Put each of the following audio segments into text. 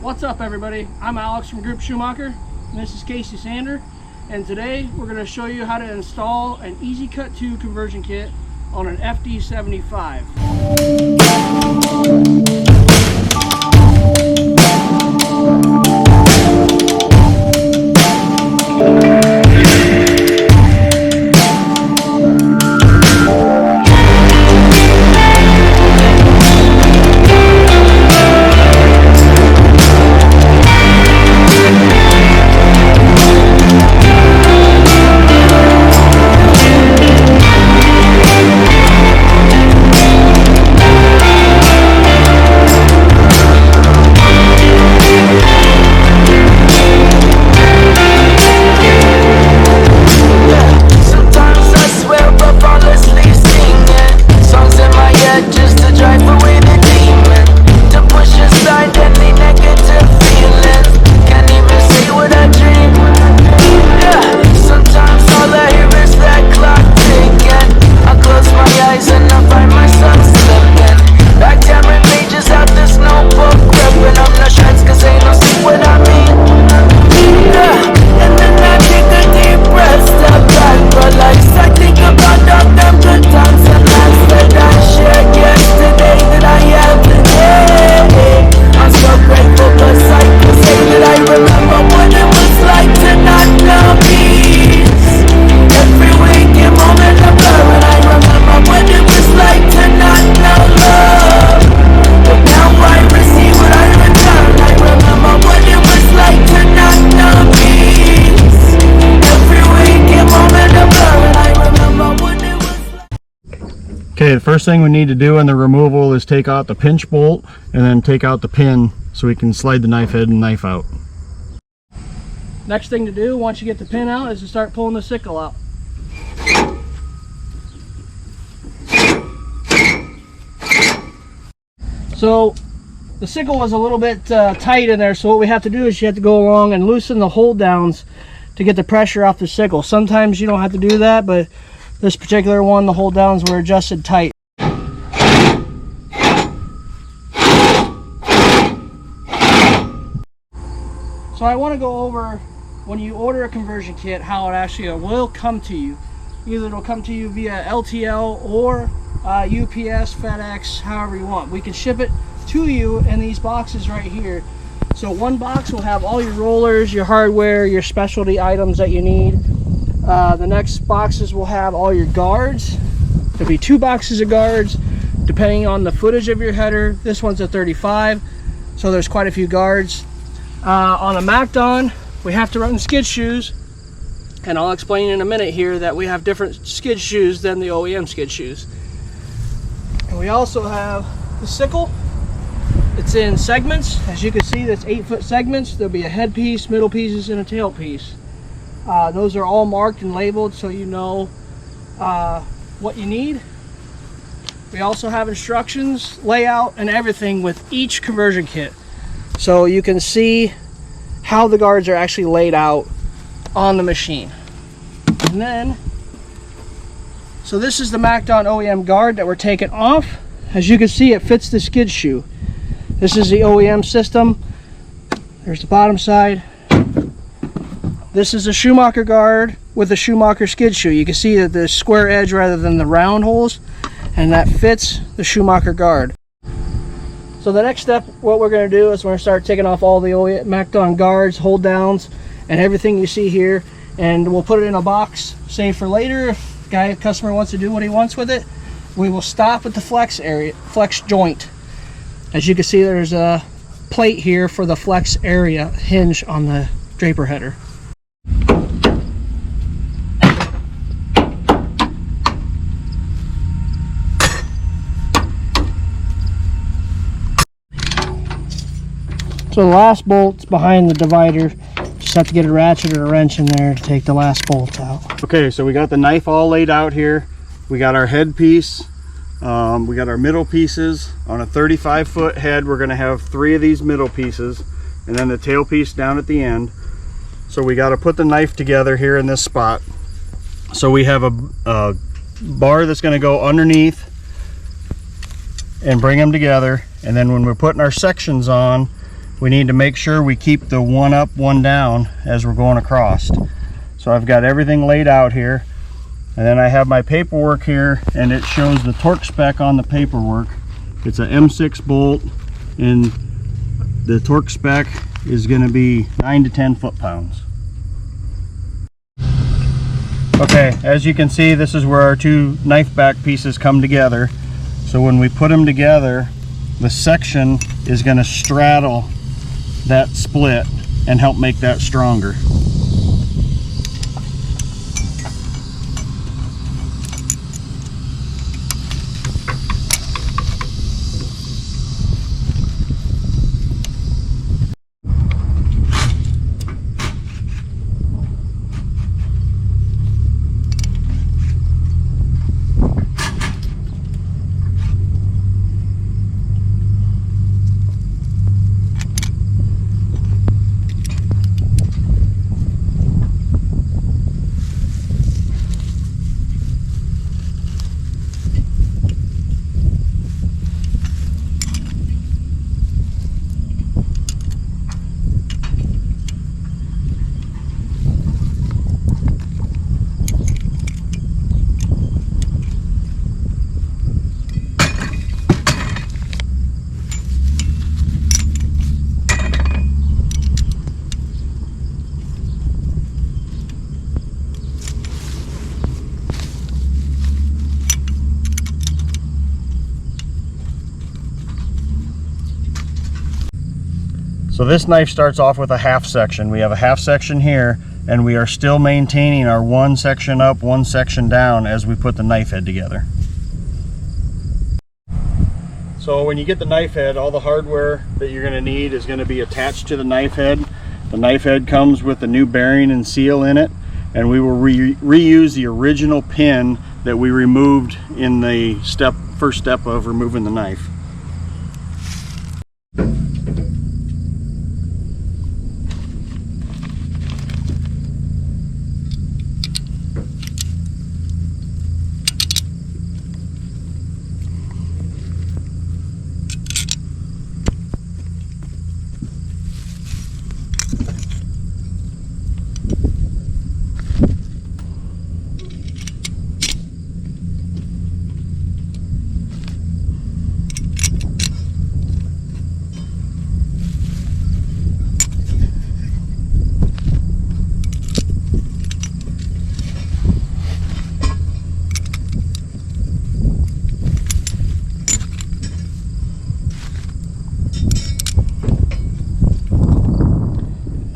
What's up, everybody? I'm Alex from Group Schumacher, and this is Casey Sander, and today we're going to show you how to install an EasyCut II conversion kit on an FD 75. Okay, the first thing we need to do in the removal is take out the pinch bolt and then take out the pin so we can slide the knife head and knife out. Next thing to do once you get the pin out is to start pulling the sickle out. So the sickle was a little bit tight in there, so what we have to do is you have to go along and loosen the hold downs to get the pressure off the sickle. Sometimes you don't have to do that, but this particular one, the hold downs were adjusted tight. So I want to go over, when you order a conversion kit, how it actually will come to you. Either it'll come to you via LTL or UPS, FedEx, however you want. We can ship it to you in these boxes right here. So one box will have all your rollers, your hardware, your specialty items that you need. The next boxes will have all your guards. There'll be 2 boxes of guards depending on the footage of your header. This one's a 35, so there's quite a few guards. On a MacDon, we have to run skid shoes, and I'll explain in a minute here that we have different skid shoes than the OEM skid shoes. And we also have the sickle. It's in segments. As you can see, that's 8-foot segments. There'll be a head piece, middle pieces, and a tail piece. Those are all marked and labeled so you know what you need. We also have instructions, layout, and everything with each conversion kit, so you can see how the guards are actually laid out on the machine. And then, so this is the MacDon OEM guard that we're taking off. As you can see, it fits the skid shoe. This is the OEM system. There's the bottom side. This is a Schumacher guard with a Schumacher skid shoe. You can see that the square edge rather than the round holes, and that fits the Schumacher guard. So the next step, what we're going to do is we're going to start taking off all the MacDon guards, hold downs, and everything you see here, and we'll put it in a box, save for later. If the customer wants to do what he wants with it, we will stop at the flex joint. As you can see, there's a plate here for the flex area hinge on the draper header. So the last bolt's behind the divider. Just have to get a ratchet or a wrench in there to take the last bolt out. Okay, so we got the knife all laid out here. We got our head piece. We got our middle pieces. On a 35-foot head, we're going to have 3 of these middle pieces, and then the tail piece down at the end. So we got to put the knife together here in this spot. So we have a bar that's going to go underneath and bring them together, and then when we're putting our sections on, we need to make sure we keep the one up, one down as we're going across. So I've got everything laid out here, and then I have my paperwork here, and it shows the torque spec on the paperwork. It's a M6 bolt, and the torque spec is going to be 9 to 10 foot-pounds. Okay, as you can see, this is where our two knife back pieces come together. So when we put them together, the section is going to straddle that split and help make that stronger. So this knife starts off with a half section. We have a half section here, and we are still maintaining our one section up, one section down as we put the knife head together. So when you get the knife head, all the hardware that you're going to need is going to be attached to the knife head. The knife head comes with a new bearing and seal in it, and we will reuse the original pin that we removed in the first step of removing the knife.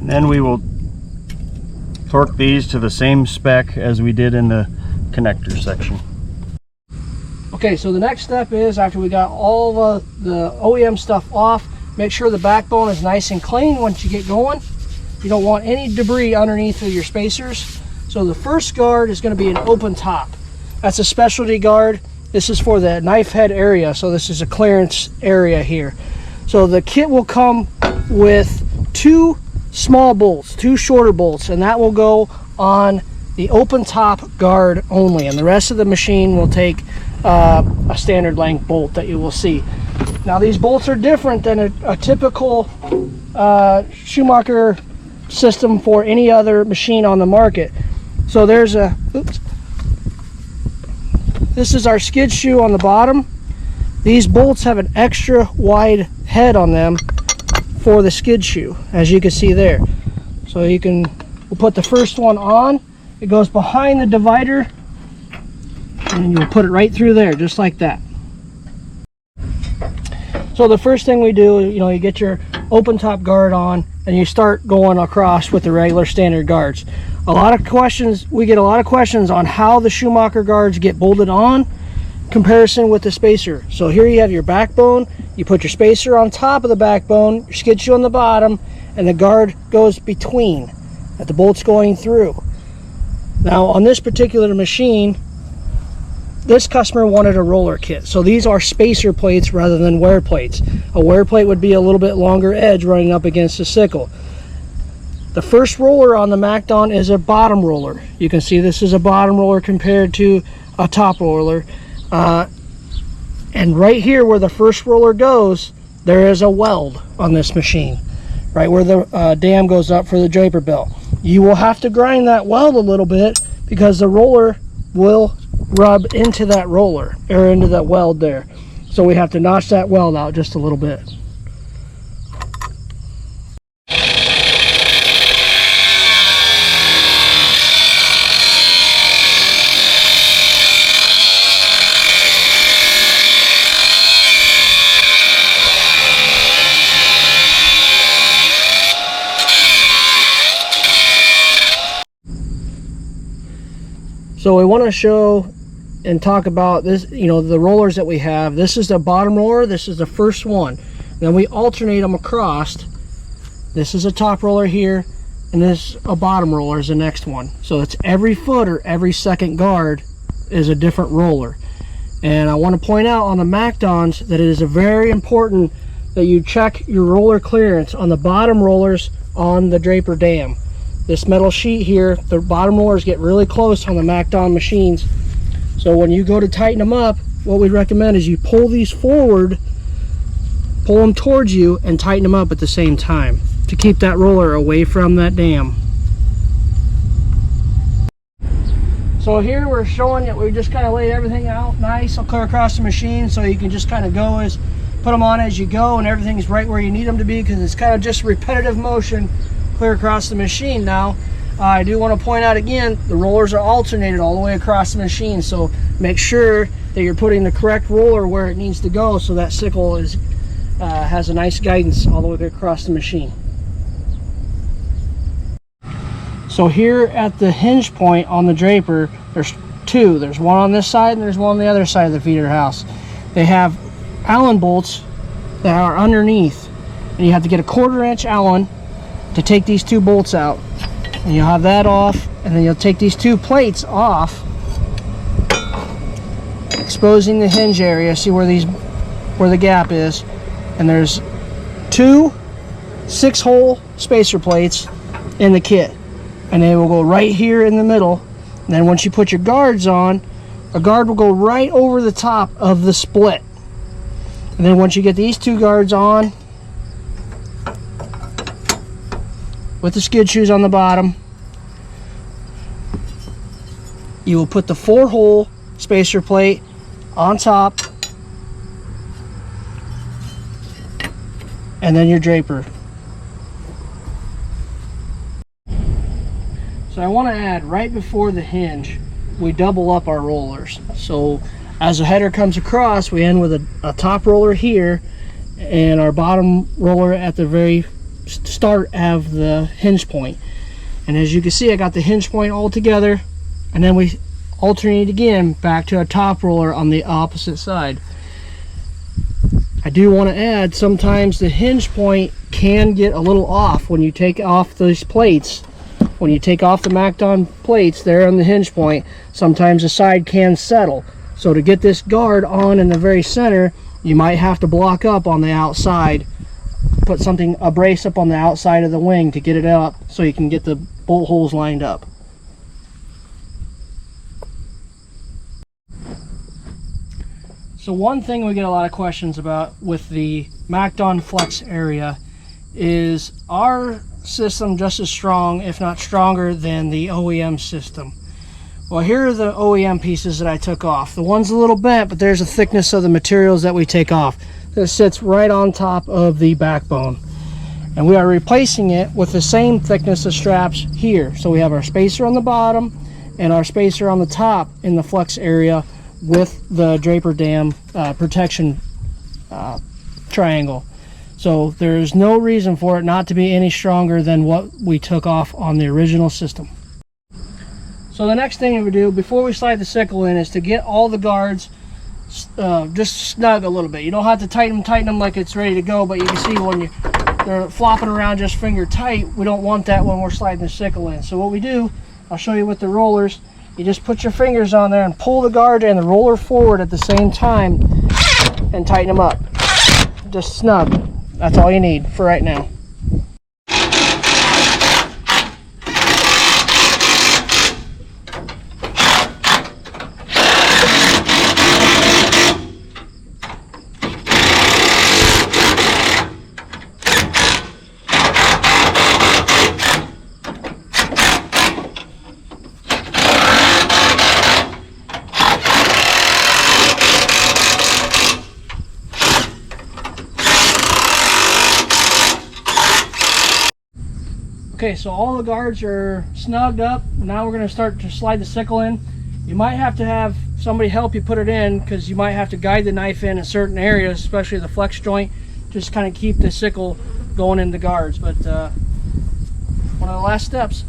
Then we will torque these to the same spec as we did in the connector section. Okay, so the next step is, after we got all the OEM stuff off, make sure the backbone is nice and clean once you get going. You don't want any debris underneath of your spacers. So the first guard is going to be an open top. That's a specialty guard. This is for the knife head area, so this is a clearance area here. So the kit will come with two small bolts, two shorter bolts, and that will go on the open top guard only, and the rest of the machine will take a standard length bolt that you will see. Now these bolts are different than a typical Schumacher system for any other machine on the market. So there's a, oops, this is our skid shoe on the bottom. These bolts have an extra wide head on them for the skid shoe, as you can see there. So we'll put the first one on. It goes behind the divider, and you'll put it right through there, just like that. So the first thing we do, you get your open top guard on, and you start going across with the regular standard guards. We get a lot of questions on how the Schumacher guards get bolted on, comparison with the spacer. So here you have your backbone. You put your spacer on top of the backbone, your skid shoe on the bottom, and the guard goes between, that the bolt's going through. Now on this particular machine, this customer wanted a roller kit. So these are spacer plates rather than wear plates. A wear plate would be a little bit longer edge running up against the sickle. The first roller on the MacDon is a bottom roller. You can see this is a bottom roller compared to a top roller. And right here where the first roller goes, there is a weld on this machine. right where the dam goes up for the draper belt. You will have to grind that weld a little bit because the roller will rub into that roller or into that weld there. So we have to notch that weld out just a little bit. So we want to show and talk about this, you know, the rollers that we have. This is the bottom roller, this is the first one. Then we alternate them across. This is a top roller here, and this a bottom roller is the next one. So it's every foot or every second guard is a different roller. And I want to point out on the MacDons that it is very important that you check your roller clearance on the bottom rollers on the draper dam. This metal sheet here, the bottom rollers get really close on the MacDon machines. So when you go to tighten them up, what we recommend is you pull these forward, pull them towards you, and tighten them up at the same time to keep that roller away from that dam. So here we're showing that we just kind of laid everything out nice, clear across the machine, so you can just kind of go as, put them on as you go, and everything's right where you need them to be, because it's kind of just repetitive motion clear across the machine. Now I do want to point out again, the rollers are alternated all the way across the machine, so make sure that you're putting the correct roller where it needs to go so that sickle is has a nice guidance all the way across the machine. So here at the hinge point on the draper, there's two. There's one on this side and there's one on the other side of the feeder house. They have Allen bolts that are underneath, and you have to get a 1/4 inch Allen to take these two bolts out, and you'll have that off, and then you'll take these two plates off, exposing the hinge area. See where the gap is, and there's two 6-hole spacer plates in the kit, and they will go right here in the middle. And then once you put your guards on, a guard will go right over the top of the split. And then once you get these two guards on with the skid shoes on the bottom, you will put the 4-hole spacer plate on top, and then your draper. So I want to add, right before the hinge, we double up our rollers. So as the header comes across, we end with a top roller here and our bottom roller at the very start of the hinge point. And as you can see, I got the hinge point all together, and then we alternate again back to a top roller on the opposite side. I do want to add, sometimes the hinge point can get a little off when you take off those plates. When you take off the MacDon plates there on the hinge point, sometimes the side can settle. So to get this guard on in the very center, you might have to block up on the outside, put a brace up on the outside of the wing to get it up so you can get the bolt holes lined up. So one thing we get a lot of questions about with the MacDon Flex area is, our system just as strong, if not stronger, than the OEM system? Well, here are the OEM pieces that I took off. The one's a little bent, but there's a thickness of the materials that we take off that sits right on top of the backbone, and we are replacing it with the same thickness of straps here. So we have our spacer on the bottom and our spacer on the top in the flex area with the draper dam protection triangle. So there's no reason for it not to be any stronger than what we took off on the original system. So the next thing we do before we slide the sickle in is to get all the guards just snug a little bit. You don't have to tighten them like it's ready to go, but you can see when they're flopping around just finger tight, we don't want that when we're sliding the sickle in. So what we do, I'll show you with the rollers, you just put your fingers on there and pull the guard and the roller forward at the same time and tighten them up. Just snug. That's all you need for right now. Okay, so all the guards are snugged up. Now we're going to start to slide the sickle in. You might have to have somebody help you put it in, because you might have to guide the knife in certain areas, especially the flex joint, just kind of keep the sickle going in the guards. But one of the last steps.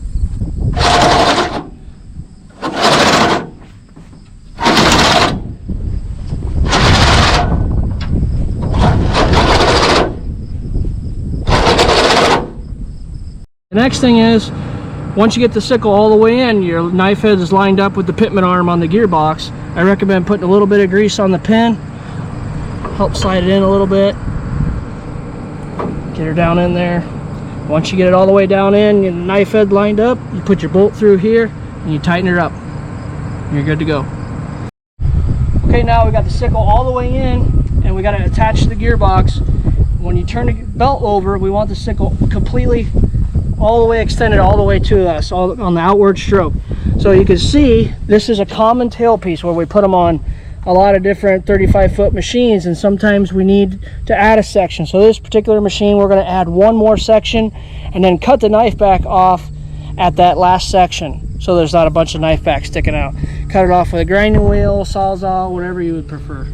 The next thing is, once you get the sickle all the way in, your knife head is lined up with the pitman arm on the gearbox. I recommend putting a little bit of grease on the pin, help slide it in a little bit, get her down in there. Once you get it all the way down in, your knife head lined up, you put your bolt through here and you tighten her up. You're good to go. Okay, now we got the sickle all the way in and we got to attach the gearbox. When you turn the belt over, we want the sickle completely all the way extended all the way to us, all on the outward stroke. So you can see this is a common tailpiece where we put them on a lot of different 35-foot machines, and sometimes we need to add a section. So this particular machine, we're going to add one more section and then cut the knife back off at that last section, so there's not a bunch of knife back sticking out. Cut it off with a grinding wheel, sawzall, whatever you would prefer.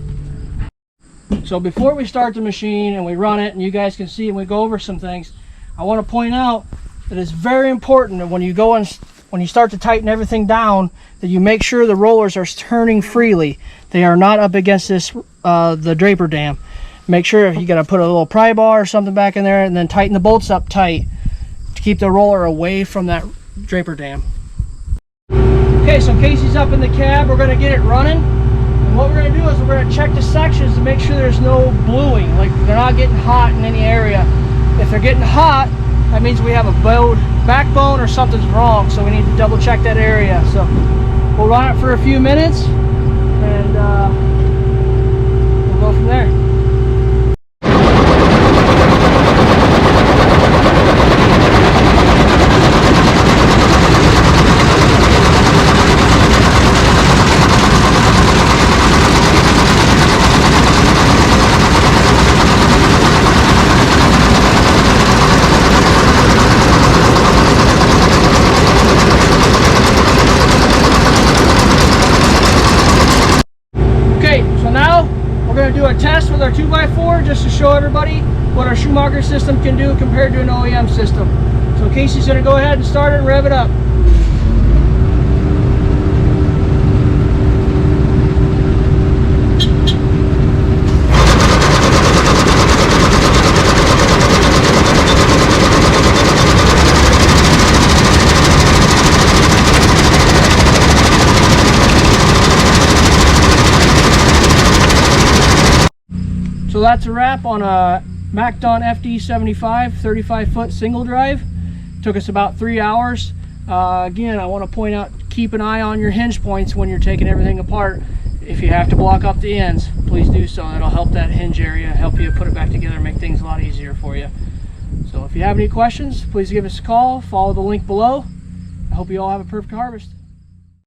So before we start the machine and we run it and you guys can see and we go over some things, I want to point out that it's very important that when you go and when you start to tighten everything down, that you make sure the rollers are turning freely. They are not up against this the draper dam. Make sure you got to put a little pry bar or something back in there, and then tighten the bolts up tight to keep the roller away from that draper dam. Okay, so Casey's up in the cab. We're going to get it running. And what we're going to do is we're going to check the sections to make sure there's no bluing, like they're not getting hot in any area. If they're getting hot, that means we have a bowed backbone or something's wrong, so we need to double check that area. So we'll run it for a few minutes and we'll go from there. Do a test with our 2x4 just to show everybody what our Schumacher system can do compared to an OEM system. So Casey's going to go ahead and start it and rev it up. So that's a wrap on a MacDon FD 75 35-foot single drive. Took us about 3 hours. Again, I want to point out, keep an eye on your hinge points when you're taking everything apart. If you have to block up the ends, please do so. It'll help that hinge area, help you put it back together, make things a lot easier for you. So if you have any questions, please give us a call. Follow the link below. I hope you all have a perfect harvest.